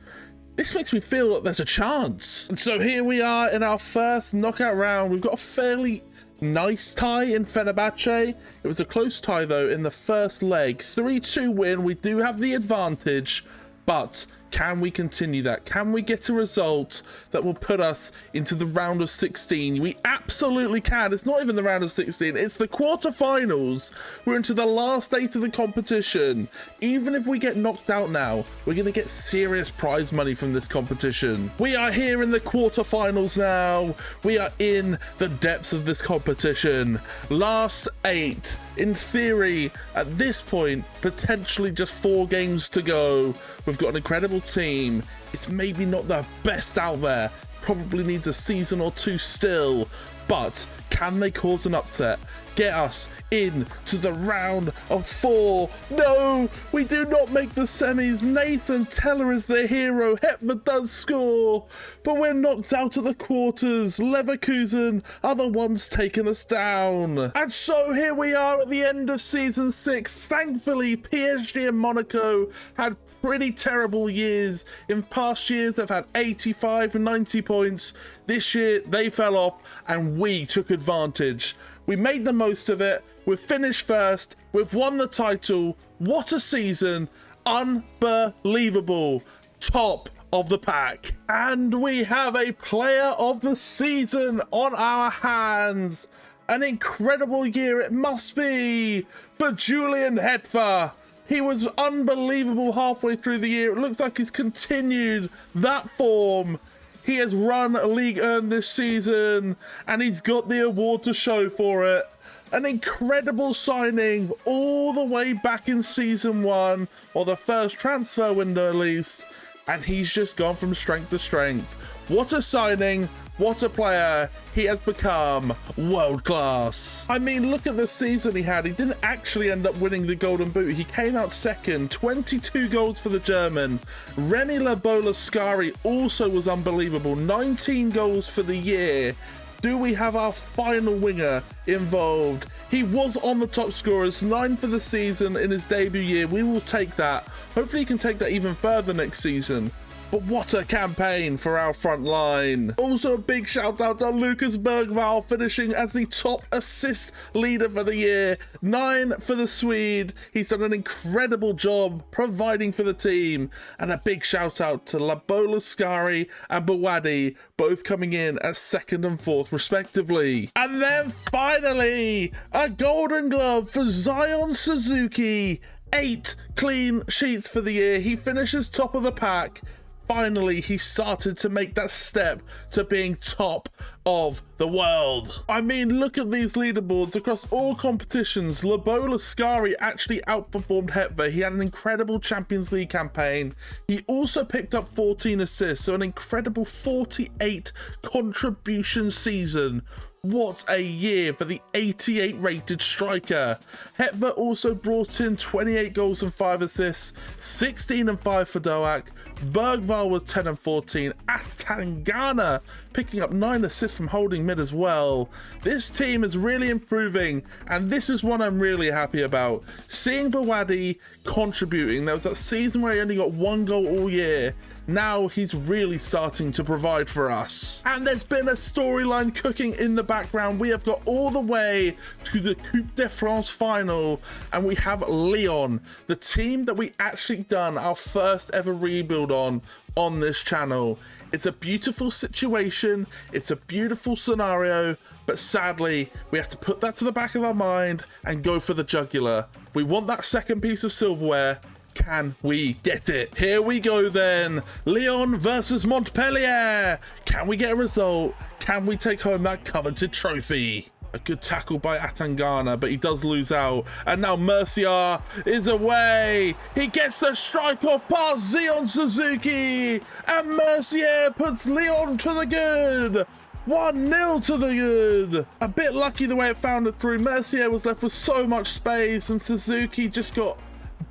Speaker 1: makes me feel like there's a chance. And so here we are in our first knockout round. We've got a fairly nice tie in Fenerbahce. It was a close tie though in the first leg. 3-2 win. We do have the advantage, but can we continue that? Can we get a result that will put us into the round of 16? We absolutely can. It's not even the round of 16. It's the quarterfinals. We're into the last 8 of the competition. Even if we get knocked out now, we're going to get serious prize money from this competition. We are here in the quarterfinals now. We are in the depths of this competition. Last 8. In theory, at this point, potentially just 4 games to go. We've got an incredible team. It's maybe not the best out there. Probably needs a season or 2 still. But can they cause an upset? Get us into the round of 4. No, we do not make the semis. Nathan Teller is the hero. Hetver does score, but we're knocked out at the quarters. Leverkusen are the ones taking us down. And so here we are at the end of season 6. Thankfully, PSG and Monaco had pretty terrible years. In past years, they've had 85 and 90 points. This year, they fell off and we took advantage. We made the most of it. We've finished first. We've won the title. What a season. Unbelievable. Top of the pack. And we have a player of the season on our hands. An incredible year it must be for Julian Hetver. He was unbelievable halfway through the year. It looks like he's continued that form. He has run a Ligue 1 this season, and he's got the award to show for it. An incredible signing all the way back in season 1, or the first transfer window at least, and he's just gone from strength to strength. What a signing. What a player. He has become world class. I mean, look at the season he had. He didn't actually end up winning the Golden Boot. He came out second, 22 goals for the German. René Labolascari also was unbelievable, 19 goals for the year. Do we have our final winger involved? He was on the top scorers, 9 for the season in his debut year. We will take that. Hopefully he can take that even further next season. But what a campaign for our front line. Also a big shout out to Lucas Bergvall, finishing as the top assist leader for the year. 9 for the Swede. He's done an incredible job providing for the team. And a big shout out to Labolascari and Bawadi, both coming in as 2nd and 4th respectively. And then finally, a golden glove for Zion Suzuki. 8 clean sheets for the year. He finishes top of the pack. Finally, he started to make that step to being top of the world. I mean, look at these leaderboards across all competitions. Labolascari actually outperformed Hetver. He had an incredible Champions League campaign. He also picked up 14 assists, so an incredible 48 contribution season. What a year for the 88 rated striker. Hetver also brought in 28 goals and 5 assists, 16 and 5 for Doak. Bergvall was 10 and 14. Atangana picking up 9 assists from holding mid as well. This team is really improving, and this is what I'm really happy about. Seeing Bawadi contributing. There was that season where he only got 1 goal all year. Now he's really starting to provide for us. And there's been a storyline cooking in the background. We have got all the way to the Coupe de France final, and we have Lyon, the team that we actually done our first ever rebuild on this channel. It's a beautiful situation, it's a beautiful scenario, but sadly we have to put that to the back of our mind and go for the jugular. We want that second piece of silverware. Can we get it? Here we go then. Lyon versus Montpellier. Can we get a result? Can we take home that coveted trophy? A good tackle by Atangana, but he does lose out. And now Mercier is away. He gets the strike off past Zion Suzuki. And Mercier puts Lyon to the good. 1-0 to the good. A bit lucky the way it found it through. Mercier was left with so much space, and Suzuki just got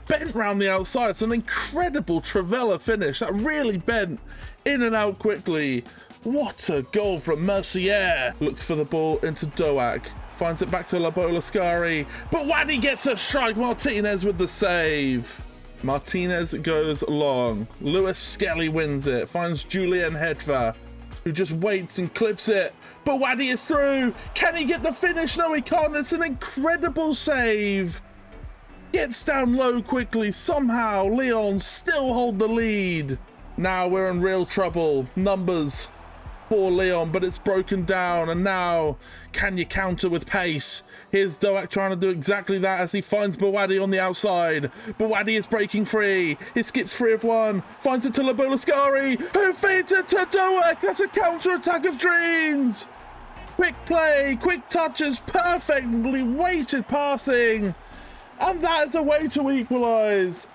Speaker 1: bent round the outside. It's an incredible Travella finish that really bent in and out quickly. What a goal from Mercier. Looks for the ball into Doak. Finds it back to Labolascari. But Wadi gets a strike. Martinez with the save. Martinez goes long. Lewis Skelly wins it. Finds Julian Hetver, who just waits and clips it. But Wadi is through. Can he get the finish? No, he can't. It's an incredible save. Gets down low quickly. Somehow Lyon still hold the lead. Now we're in real trouble. Numbers for Lyon, but it's broken down. And now, can you counter with pace? Here's Doak trying to do exactly that as he finds Bawadi on the outside. Bawadi is breaking free. He skips 3 of 1. Finds it to Labolascari, who feeds it to Doak. That's a counter-attack of dreams. Quick play, quick touches, perfectly weighted passing. And that is a way to equalise.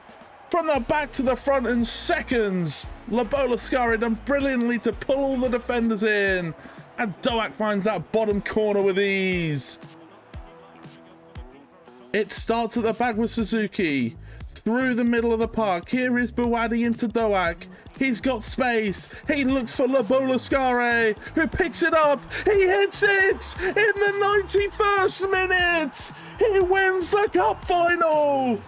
Speaker 1: From the back to the front in seconds. Labolascari done brilliantly to pull all the defenders in. And Doak finds that bottom corner with ease. It starts at the back with Suzuki. Through the middle of the park. Here is Bawadi into Doak. He's got space. He looks for Labolascari, who picks it up. He hits it in the 91st minute. He wins the cup final.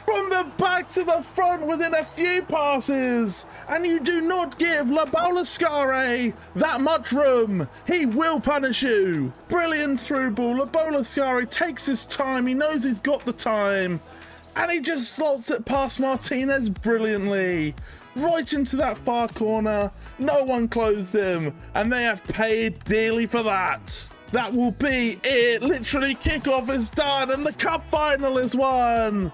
Speaker 1: From the back to the front within a few passes. And you do not give Labolascari that much room. He will punish you. Brilliant through ball. Labolascari takes his time. He knows he's got the time. And he just slots it past Martinez brilliantly. Right into that far corner. No one closed him. And they have paid dearly for that. That will be it. Literally, kickoff is done and the cup final is won.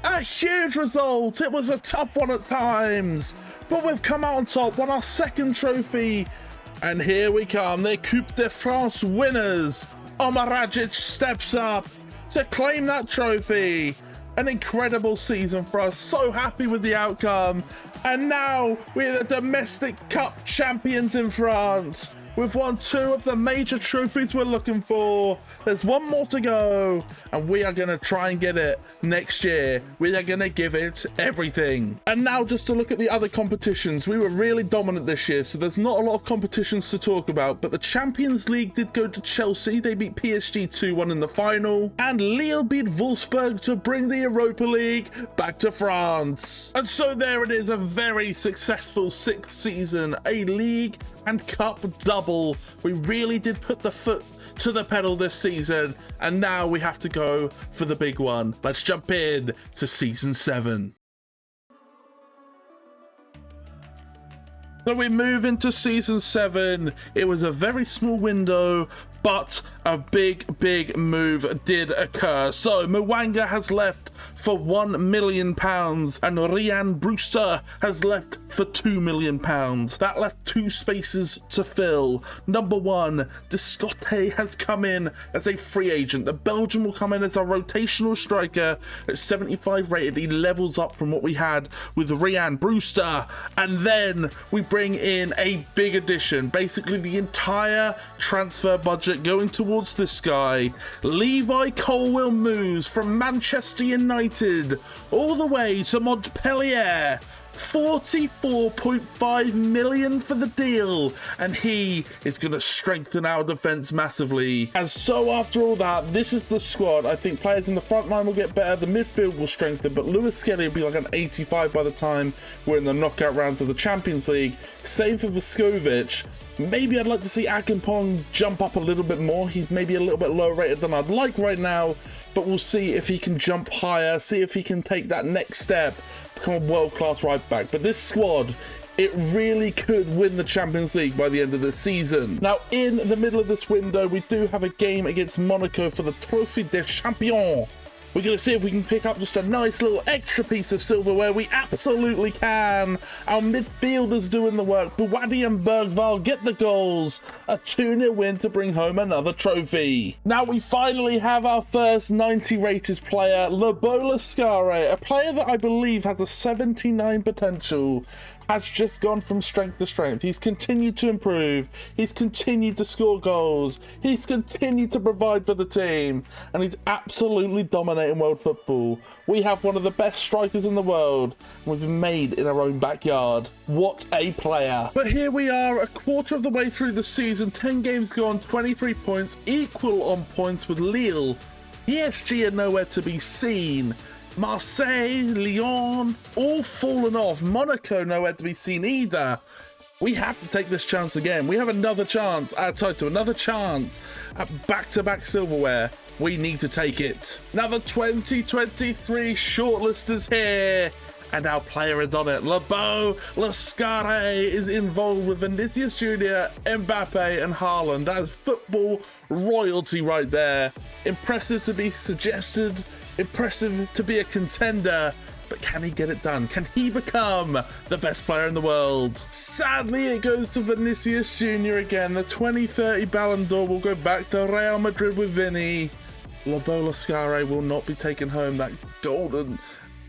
Speaker 1: A huge result. It was a tough one at times, but we've come out on top, won our second trophy. And here we come, the Coupe de France winners. Omaragic steps up to claim that trophy. An incredible season for us. So happy with the outcome. And now we're the domestic cup champions in France. We've won 2 of the major trophies we're looking for. There's 1 more to go, and we are going to try and get it next year. We are going to give it everything. And now just to look at the other competitions. We were really dominant this year, so there's not a lot of competitions to talk about, but the Champions League did go to Chelsea. They beat PSG 2-1 in the final, and Lille beat Wolfsburg to bring the Europa League back to France. And so there it is, a very successful 6th season, a league and cup double. We really did put the foot to the pedal this season, and now we have to go for the big one. Let's jump in to season 7. So we move into season 7. It was a very small window, but a big move did occur. So Mwanga has left for £1 million and Ryan Brewster has left for £2 million. That left 2 spaces to fill. Number 1, Descote has come in as a free agent. The Belgian will come in as a rotational striker at 75 rated. He levels up from what we had with Ryan Brewster. And then we bring in a big addition. Basically the entire transfer budget going towards this guy. Levi Colwill moves from Manchester United all the way to Montpellier. 44.5 million for the deal, and he is going to strengthen our defense massively. And so after all that, this is the squad. I think players in the front line will get better, the midfield will strengthen, but Lewis Skelly will be like an 85 by the time we're in the knockout rounds of the Champions League. Same for Vuskovic. Maybe I'd like to see Akinpong jump up a little bit more. He's maybe a little bit lower rated than I'd like right now, but we'll see if he can jump higher, see if he can take that next step, become a world-class right back. But this squad, it really could win the Champions League by the end of the season. Now, in the middle of this window, we do have a game against Monaco for the Trophée des Champions. We're going to see if we can pick up just a nice little extra piece of silverware. We absolutely can. Our midfielders doing the work. Buwadi and Bergval get the goals. A 2-0 win to bring home another trophy. Now we finally have our first 90 rated player, Lobola Scare, a player that I believe has a 79 potential. Has just gone from strength to strength. He's continued to improve. He's continued to score goals. He's continued to provide for the team. And he's absolutely dominating world football. We have one of the best strikers in the world. And we've been made in our own backyard. What a player. But here we are, a quarter of the way through the season. 10 games gone, 23 points. Equal on points with Lille. PSG are nowhere to be seen. Marseille, Lyon, all fallen off. Monaco nowhere to be seen either. We have to take this chance again. We have another chance at title, another chance at back-to-back silverware. We need to take it. Now the 2023 shortlist is here, and our player is on it. Labo Lascare is involved with Vinicius Jr., Mbappe, and Haaland. That is football royalty right there. Impressive to be suggested. Impressive to be a contender, but can he get it done? Can he become the best player in the world? Sadly, it goes to Vinicius Jr. again. The 2030 Ballon d'Or will go back to Real Madrid with Vinny. Lobola Scare will not be taking home that golden,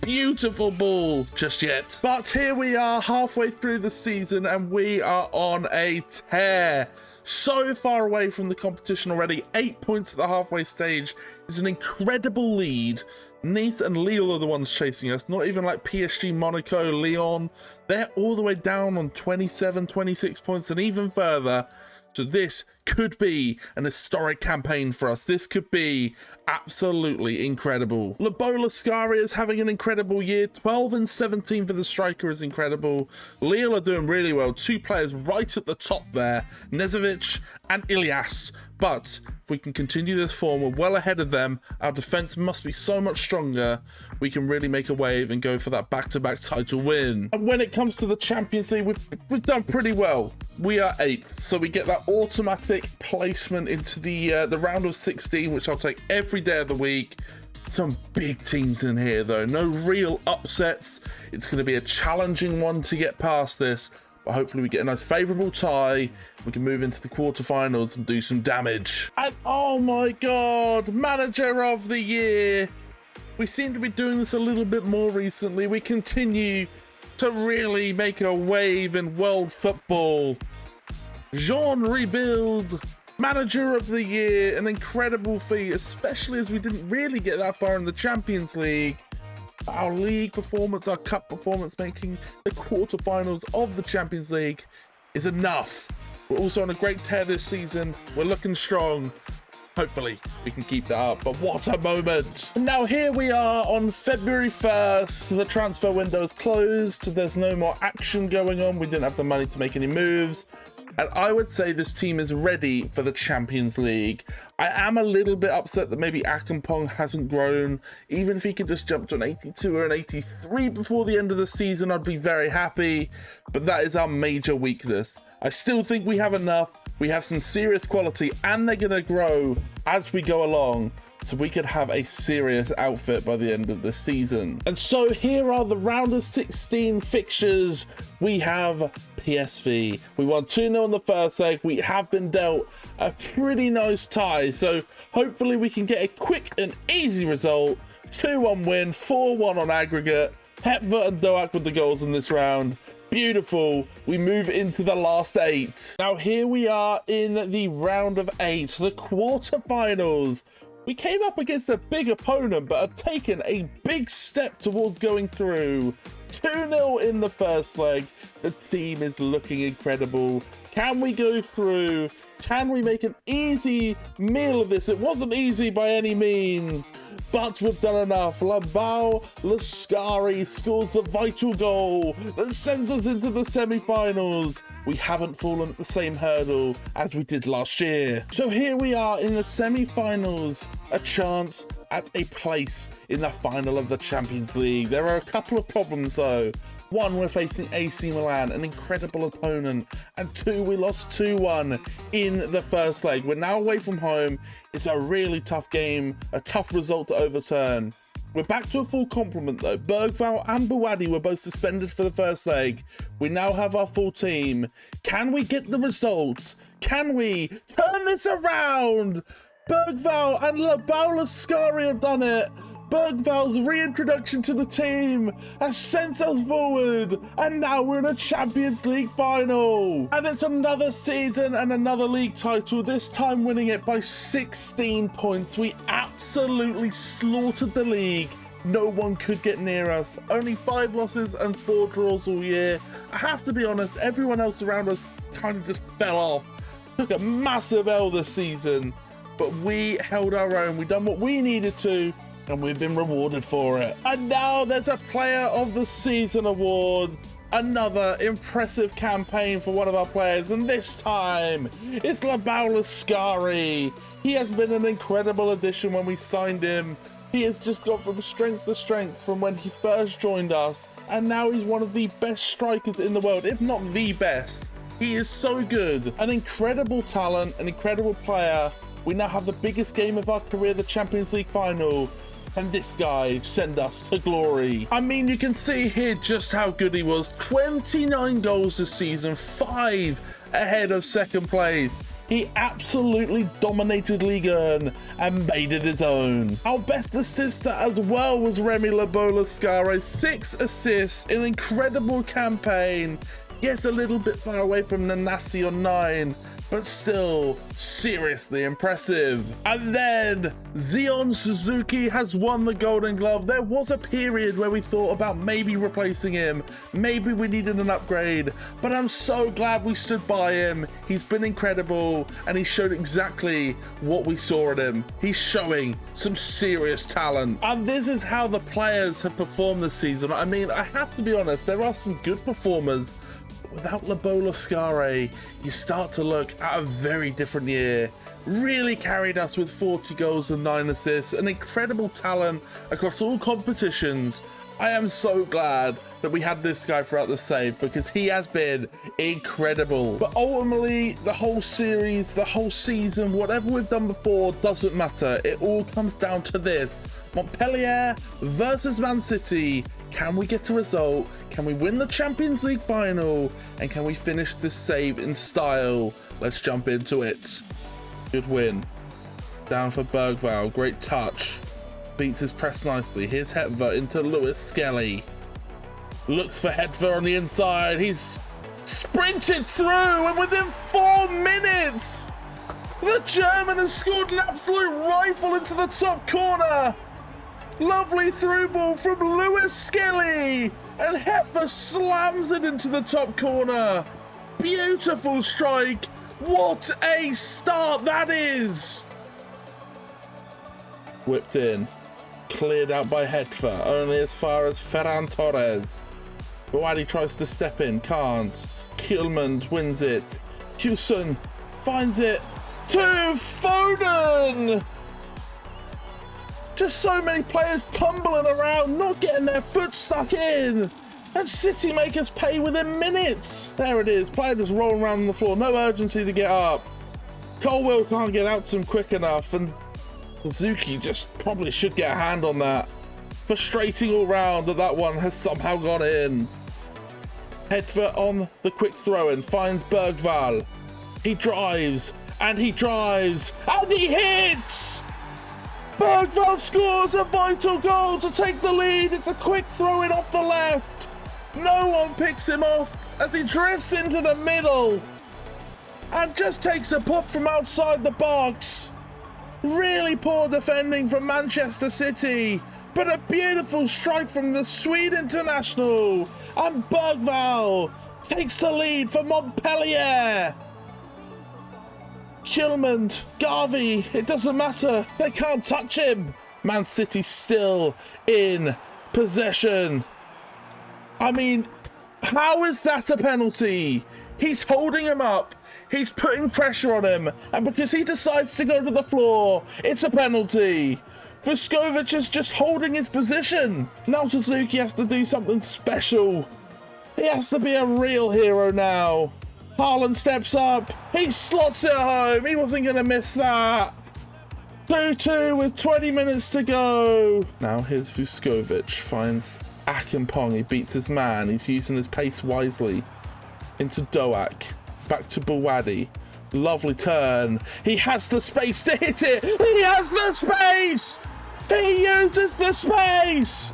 Speaker 1: beautiful ball just yet. But here we are halfway through the season, and we are on a tear. So far away from the competition already. 8 points at the halfway stage is an incredible lead. Nice and Lille are the ones chasing us, not even like PSG, Monaco, Lyon. They're all the way down on 27, 26 points and even further. So this could be an historic campaign for us. This could be absolutely incredible. Lobola Scare is having an incredible year. 12 and 17 for the striker is incredible. Lille are doing really well. 2 players right at the top there, Nezovic and Ilias. But if we can continue this form, we're well ahead of them. Our defense must be so much stronger. We can really make a wave and go for that back-to-back title win. And when it comes to the Champions League, we've done pretty well. We are 8th, so we get that automatic placement into the round of 16, which I'll take every day of the week. Some big teams in here, though. No real upsets. It's going to be a challenging one to get past this. but hopefully we get a nice favourable tie. We can move into the quarterfinals and do some damage. And oh my God, Manager of the Year. We seem to be doing this a little bit more recently. We continue to really make a wave in world football. Jean Rebuild, Manager of the Year, an incredible feat, especially as we didn't really get that far in the Champions League. Our league performance, our cup performance, making the quarterfinals of the Champions League is enough. We're also on a great tear this season. We're looking strong. Hopefully we can keep that up, but what a moment. Now here we are on February 1st. The transfer window is closed. There's no more action going on. We didn't have the money to make any moves. And I would say this team is ready for the Champions League. I am a little bit upset that maybe Akampong hasn't grown. Even if he could just jump to an 82 or an 83 before the end of the season, I'd be very happy. But that is our major weakness. I still think we have enough. We have some serious quality and they're going to grow as we go along. So we could have a serious outfit by the end of the season. And so here are the round of 16 fixtures. We have PSV. We won 2-0 in the first leg. We have been dealt a pretty nice tie. So hopefully we can get a quick and easy result. 2-1 win, 4-1 on aggregate. Hepver and Doak with the goals in this round. Beautiful. We move into the last 8. Now here we are in the round of 8, the quarterfinals. We came up against a big opponent, but have taken a big step towards going through. 2-0 in the first leg. The team is looking incredible. Can we go through? Can we make an easy meal of this? It wasn't easy by any means, but we've done enough. Labao Lascari scores the vital goal that sends us into the semi-finals. We haven't fallen at the same hurdle as we did last year. So here we are in the semi-finals, a chance at a place in the final of the Champions League. There are a couple of problems though. 1, we're facing AC Milan, an incredible opponent. And 2, we lost 2-1 in the first leg. We're now away from home. It's a really tough game, a tough result to overturn. We're back to a full complement though. Bergvall and Buwadi were both suspended for the first leg. We now have our full team. Can we get the results? Can we turn this around? Bergvall and Labao Lascari have done it. Bergvall's reintroduction to the team has sent us forward, and now we're in a Champions League final. And it's another season and another league title, this time winning it by 16 points. We absolutely slaughtered the league. No one could get near us. Only 5 losses and 4 draws all year. I have to be honest, everyone else around us kind of just fell off. Took a massive L this season, but we held our own. We done what we needed to, and we've been rewarded for it. And now there's a Player of the Season award. Another impressive campaign for one of our players, and this time it's Labao Lascari. He has been an incredible addition when we signed him. He has just gone from strength to strength from when he first joined us, and now he's one of the best strikers in the world, if not the best. He is so good. An incredible talent, an incredible player. We now have the biggest game of our career, the Champions League final. And this guy sent us to glory. I mean, you can see here just how good he was. 29 goals this season, 5 ahead of second place. He absolutely dominated Ligue 1 and made it his own. Our best assister as well was Remy Labao Lascari. 6 assists, an incredible campaign. Yes, a little bit far away from Nanasi on 9, but still seriously impressive. And then Zion Suzuki has won the Golden Glove. There was a period where we thought about maybe replacing him. Maybe we needed an upgrade, but I'm so glad we stood by him. He's been incredible, and he showed exactly what we saw in him. He's showing some serious talent. And this is how the players have performed this season. I mean, I have to be honest, there are some good performers. Without Labao Lascari, you start to look at a very different year. Really carried us with 40 goals and 9 assists, an incredible talent across all competitions. I am so glad that we had this guy throughout the save because he has been incredible. But ultimately, the whole series, the whole season, whatever we've done before doesn't matter. It all comes down to this. Montpellier versus Man City. Can we get a result? Can we win the Champions League final? And can we finish this save in style? Let's jump into it. Good win. Down for Bergvall. Great touch. Beats his press nicely. Here's Hetver into Lewis Skelly. Looks for Hetver on the inside. He's sprinted through, and within 4 minutes, the German has scored an absolute rifle into the top corner. Lovely through ball from Lewis Skelly, and Hetver slams it into the top corner. Beautiful strike. What a start that is. Whipped in. Cleared out by Hetver, only as far as Ferran Torres. Boadi tries to step in, can't. Kielmand wins it. Hewson finds it to Foden. Just so many players tumbling around, not getting their foot stuck in. And City make us pay within minutes. There it is, player just rolling around on the floor, no urgency to get up. Colwill can't get out to him quick enough, and Suzuki just probably should get a hand on that. Frustrating all round that that one has somehow gone in. Hetver on the quick throw-in, finds Bergvall. He drives, and he drives, and he hits! Bergvall scores a vital goal to take the lead. It's a quick throw-in off the left. No one picks him off as he drifts into the middle and just takes a pop from outside the box. Really poor defending from Manchester City, but a beautiful strike from the Swede international, and Bergvall takes the lead for Montpellier. Kielmand, Garvey, it doesn't matter, they can't touch him. Man City still in possession. I mean, how is that a penalty? He's holding him up. He's putting pressure on him, and because he decides to go to the floor, it's a penalty. Vuskovic is just holding his position. Now Suzuki has to do something special. He has to be a real hero now. Haaland steps up. He slots it home. He wasn't going to miss that. 2-2 with 20 minutes to go. Now here's Vuskovic. Finds Akinpong. He beats his man. He's using his pace wisely. Into Doak. Back to Boadi. Lovely turn. He has the space to hit it. He has the space. He uses the space.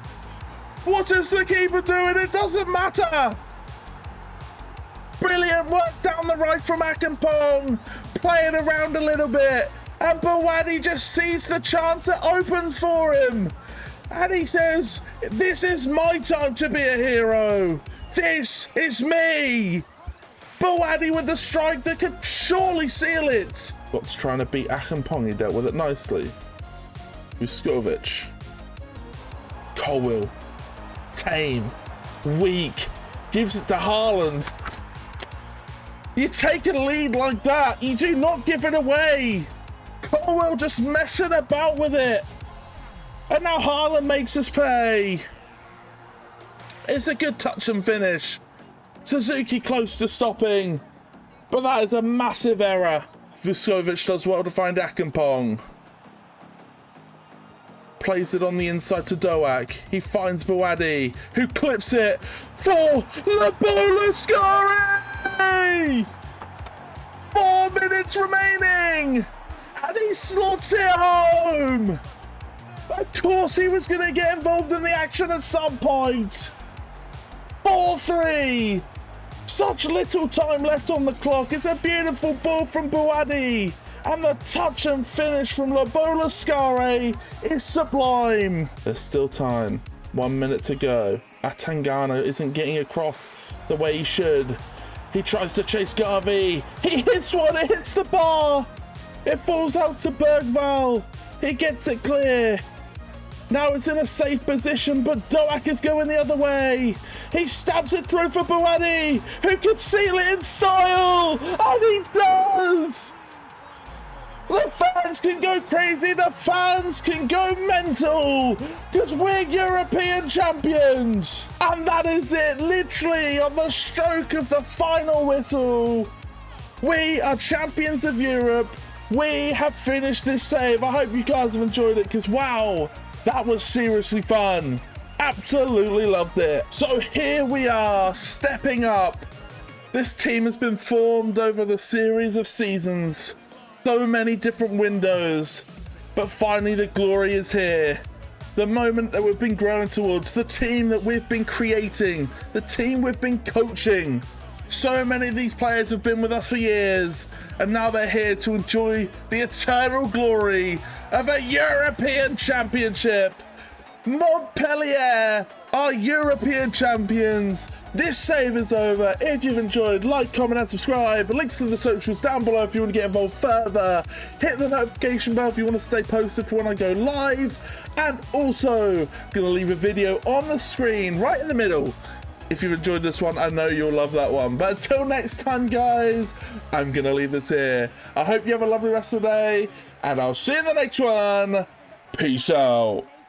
Speaker 1: What is the keeper doing? It doesn't matter. Brilliant work down the right from Akinpong. Playing around a little bit. And Boadi just sees the chance that opens for him. And he says, this is my time to be a hero. This is me. Boadi with the strike that could surely seal it. Scott's trying to beat Akinpong. He dealt with it nicely. Vuskovic. Colwill. Tame. Weak. Gives it to Haaland. You take a lead like that, you do not give it away. Colwill just messing about with it. And now Haaland makes us pay. It's a good touch and finish. Suzuki close to stopping, but that is a massive error. Vuskovic does well to find Akinpong. Plays it on the inside to Doak. He finds Boadi, who clips it for Labolascari! 4 minutes remaining, and he slots it home. Of course he was going to get involved in the action at some point. 4-3. Such little time left on the clock. It's a beautiful ball from Boadi. And the touch and finish from Labolascari is sublime. There's still time. 1 minute to go. Atangana isn't getting across the way he should. He tries to chase Garvey. He hits one. It hits the bar. It falls out to Bergvall. He gets it clear. Now it's in a safe position, but Doak is going the other way. He stabs it through for Boadi, who can seal it in style, and he does! The fans can go crazy, the fans can go mental, because we're European champions. And that is it, literally on the stroke of the final whistle. We are champions of Europe. We have finished this save. I hope you guys have enjoyed it, because wow, that was seriously fun. Absolutely loved it. So here we are, stepping up. This team has been formed over the series of seasons. So many different windows. But finally the glory is here. The moment that we've been growing towards, the team that we've been creating, the team we've been coaching. So many of these players have been with us for years, and now they're here to enjoy the eternal glory of a European Championship. Montpellier are European champions. This save is over. If you've enjoyed, like, comment and subscribe. Links to the socials down below if you want to get involved further. Hit the notification bell if you want to stay posted for when I go live. And also, gonna leave a video on the screen right in the middle. If you've enjoyed this one, I know you'll love that one. But until next time, guys, I'm gonna leave this here. I hope you have a lovely rest of the day, and I'll see you in the next one. Peace out.